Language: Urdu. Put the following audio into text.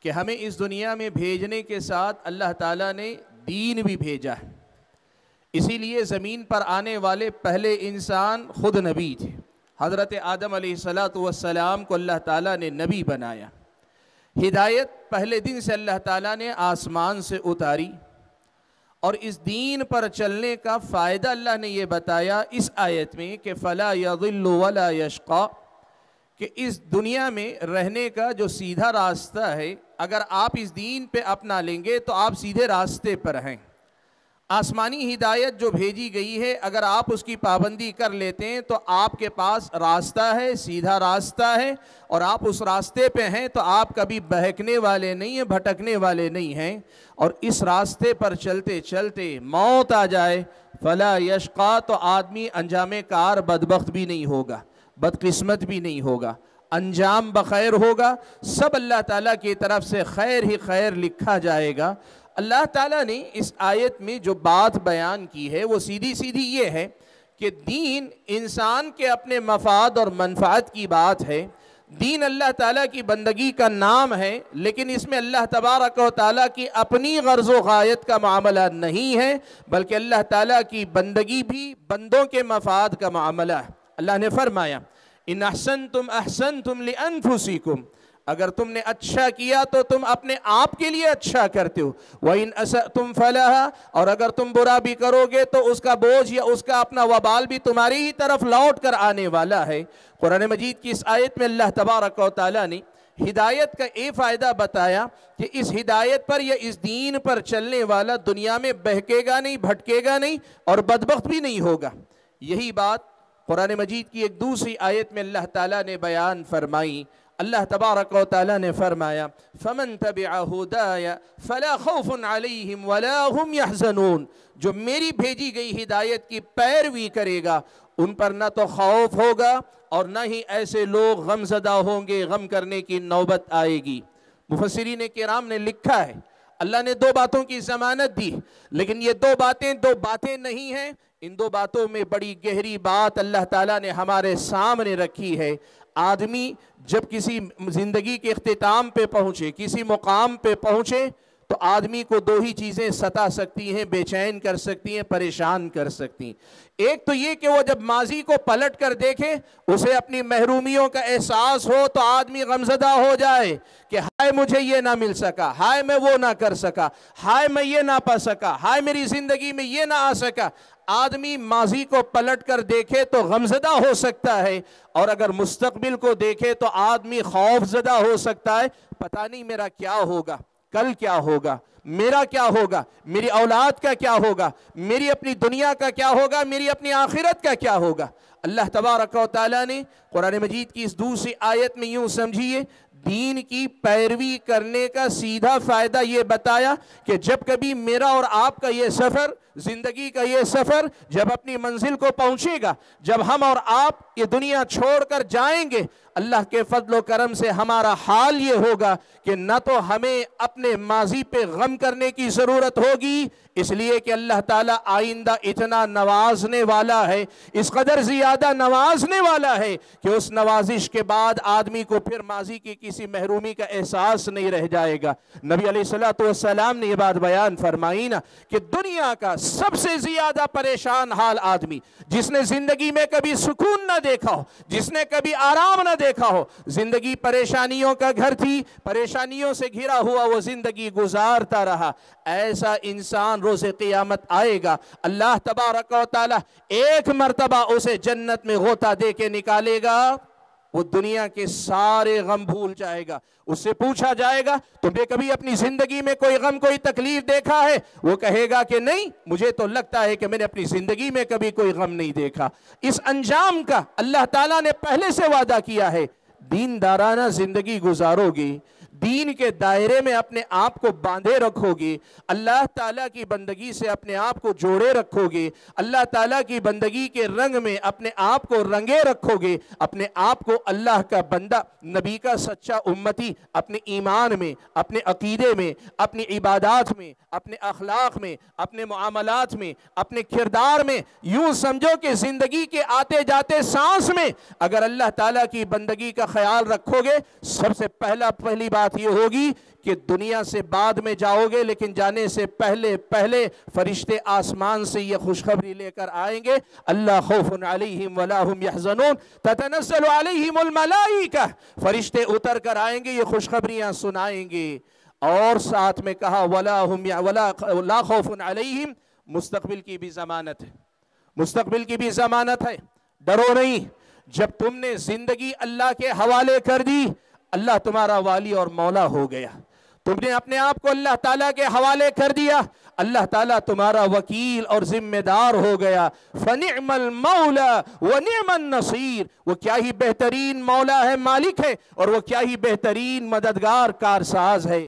کہ ہمیں اس دنیا میں بھیجنے کے ساتھ اللہ تعالیٰ نے دین بھی بھیجا ہے. اسی لیے زمین پر آنے والے پہلے انسان خود نبی تھے. حضرت آدم علیہ السلام کو اللہ تعالیٰ نے نبی بنایا. ہدایت پہلے دن سے اللہ تعالیٰ نے آسمان سے اتاری، اور اس دین پر چلنے کا فائدہ اللہ نے یہ بتایا اس آیت میں کہ فَلَا يَضِلُّ وَلَا يَشْقَى، کہ اس دنیا میں رہنے کا جو سیدھا راستہ ہے اگر آپ اس دین پہ اپنا لیں گے تو آپ سیدھے راستے پر ہیں. آسمانی ہدایت جو بھیجی گئی ہے اگر آپ اس کی پابندی کر لیتے ہیں تو آپ کے پاس راستہ ہے، سیدھا راستہ ہے، اور آپ اس راستے پہ ہیں تو آپ کبھی بہکنے والے نہیں ہیں، بھٹکنے والے نہیں ہیں. اور اس راستے پر چلتے چلتے موت آ جائے فلا یشقا، تو آدمی انجام کار بدبخت بھی نہیں ہوگا، بدقسمت بھی نہیں ہوگا، انجام بخیر ہوگا. سب اللہ تعالیٰ کی طرف سے خیر ہی خیر لکھا جائے گا. اللہ تعالیٰ نے اس آیت میں جو بات بیان کی ہے وہ سیدھی سیدھی یہ ہے کہ دین انسان کے اپنے مفاد اور منفعت کی بات ہے. دین اللہ تعالیٰ کی بندگی کا نام ہے، لیکن اس میں اللہ تبارک و تعالیٰ کی اپنی غرض و غایت کا معاملہ نہیں ہے، بلکہ اللہ تعالیٰ کی بندگی بھی بندوں کے مفاد کا معاملہ ہے. اللہ نے فرمایا ان احسنتم احسنتم لانفسکم، اگر تم نے اچھا کیا تو تم اپنے آپ کے لیے اچھا کرتے ہو. وَإِنْ أَسَأْتُمْ فَلَهَا، اور اگر تم برا بھی کرو گے تو اس کا بوجھ یا اس کا اپنا وبال بھی تمہاری ہی طرف لوٹ کر آنے والا ہے. قرآن مجید کی اس آیت میں اللہ تبارک و تعالیٰ نے ہدایت کا یہ فائدہ بتایا کہ اس ہدایت پر یا اس دین پر چلنے والا دنیا میں بہکے گا نہیں، بھٹکے گا نہیں، اور بدبخت بھی نہیں ہوگا. یہی بات قرآن مجید کی ایک دوسری آیت میں اللہ تعالیٰ نے بیان فرمائی. اللہ تبارک و تعالیٰ نے فرمایا فَمَن تَبِعَ هُدَايَ فَلَا خَوْفٌ عَلَيْهِمْ وَلَا هُمْ يَحْزَنُونَ، جو میری بھیجی گئی ہدایت کی پیروی کرے گا ان پر نہ تو خوف ہوگا اور نہ ہی ایسے لوگ غم زدہ ہوں گے، غم کرنے کی نوبت آئے گی. مفسرین کرام نے لکھا ہے اللہ نے دو باتوں کی ضمانت دی، لیکن یہ دو باتیں نہیں ہیں. ان دو باتوں میں بڑی گہری بات اللہ تعالیٰ نے ہمارے سامنے رکھی ہے. آدمی جب کسی زندگی کے اختتام پہ پہنچے، کسی مقام پہ پہنچے، تو آدمی کو دو ہی چیزیں ستا سکتی ہیں، بے چین کر سکتی ہیں، پریشان کر سکتی ہیں. ایک تو یہ کہ وہ جب ماضی کو پلٹ کر دیکھے، اسے اپنی محرومیوں کا احساس ہو تو آدمی غمزدہ ہو جائے کہ ہائے مجھے یہ نہ مل سکا، ہائے میں وہ نہ کر سکا، ہائے میں یہ نہ پا سکا، ہائے میری زندگی میں یہ نہ آ سکا. آدمی ماضی کو پلٹ کر دیکھے تو غمزدہ ہو سکتا ہے، اور اگر مستقبل کو دیکھے تو آدمی خوف زدہ ہو سکتا ہے. پتہ نہیں میرا کیا ہوگا، کل کیا ہوگا، میرا کیا ہوگا، میری اولاد کا کیا ہوگا، میری اپنی دنیا کا کیا ہوگا، میری اپنی آخرت کا کیا ہوگا. اللہ تبارک و تعالیٰ نے قرآن مجید کی اس دوسری آیت میں یوں سمجھیے دین کی پیروی کرنے کا سیدھا فائدہ یہ بتایا کہ جب کبھی میرا اور آپ کا یہ سفر، زندگی کا یہ سفر جب اپنی منزل کو پہنچے گا، جب ہم اور آپ یہ دنیا چھوڑ کر جائیں گے، اللہ کے فضل و کرم سے ہمارا حال یہ ہوگا کہ نہ تو ہمیں اپنے ماضی پہ غم کرنے کی ضرورت ہوگی، اس لیے کہ اللہ تعالیٰ آئندہ اتنا نوازنے والا ہے، اس قدر زیادہ نوازنے والا ہے کہ اس نوازش کے بعد آدمی کو پھر ماضی کی کسی محرومی کا احساس نہیں رہ جائے گا. نبی علیہ السلام نے یہ بات بیان فرمائی نا کہ دنیا کا سب سے زیادہ پریشان حال آدمی جس نے زندگی میں کبھی سکون نہ دیکھا ہو، جس نے کبھی آرام نہ دیکھا ہو، زندگی پریشانیوں کا گھر تھی، پریشانیوں سے گھرا ہوا وہ زندگی گزارتا رہا، ایسا انسان روز قیامت آئے گا، اللہ تبارک و تعالی ایک مرتبہ اسے جنت میں غوطہ دے کے نکالے گا، وہ دنیا کے سارے غم بھول جائے گا. اس سے پوچھا جائے گا تم نے کبھی اپنی زندگی میں کوئی غم، کوئی تکلیف دیکھا ہے؟ وہ کہے گا کہ نہیں، مجھے تو لگتا ہے کہ میں نے اپنی زندگی میں کبھی کوئی غم نہیں دیکھا. اس انجام کا اللہ تعالیٰ نے پہلے سے وعدہ کیا ہے. دیندارانہ زندگی گزارو گی، دین کے دائرے میں اپنے آپ کو باندھے رکھو گے، اللہ تعالیٰ کی بندگی سے اپنے آپ کو جوڑے رکھو گے، اللہ تعالیٰ کی بندگی کے رنگ میں اپنے آپ کو رنگے رکھو گے، اپنے آپ کو اللہ کا بندہ، نبی کا سچا امتی، اپنے ایمان میں، اپنے عقیدے میں، اپنی عبادات میں، اپنے اخلاق میں، اپنے معاملات میں، اپنے کردار میں، یوں سمجھو کہ زندگی کے آتے جاتے سانس میں اگر اللہ تعالیٰ کی بندگی کا خیال رکھو گے، سب سے پہلی بات بات یہ ہوگی کہ دنیا سے بعد میں جاؤ گے، لیکن جانے سے پہلے پہلے فرشتے آسمان سے یہ خوشخبری لے کر آئیں گے، اللہ خوف علیہم ولا ہم یحزنون تتنزل علیہم الملائکہ، فرشتے اتر کر آئیں گے، یہ خوشخبریاں سنائیں گے۔ اور ساتھ میں کہا لا خوف علیہم، مستقبل کی بھی ضمانت ہے، مستقبل کی بھی ضمانت ہے، ڈرو نہیں۔ جب تم نے زندگی اللہ کے حوالے کر دی، اللہ تمہارا والی اور مولا ہو گیا۔ تم نے اپنے آپ کو اللہ تعالیٰ کے حوالے کر دیا، اللہ تعالیٰ تمہارا وکیل اور ذمہ دار ہو گیا۔ فَنِعْمَ الْمَوْلَى وَنِعْمَ النَّصِيرُ، وہ کیا ہی بہترین مولا ہے، مالک ہے، اور وہ کیا ہی بہترین مددگار کارساز ہے۔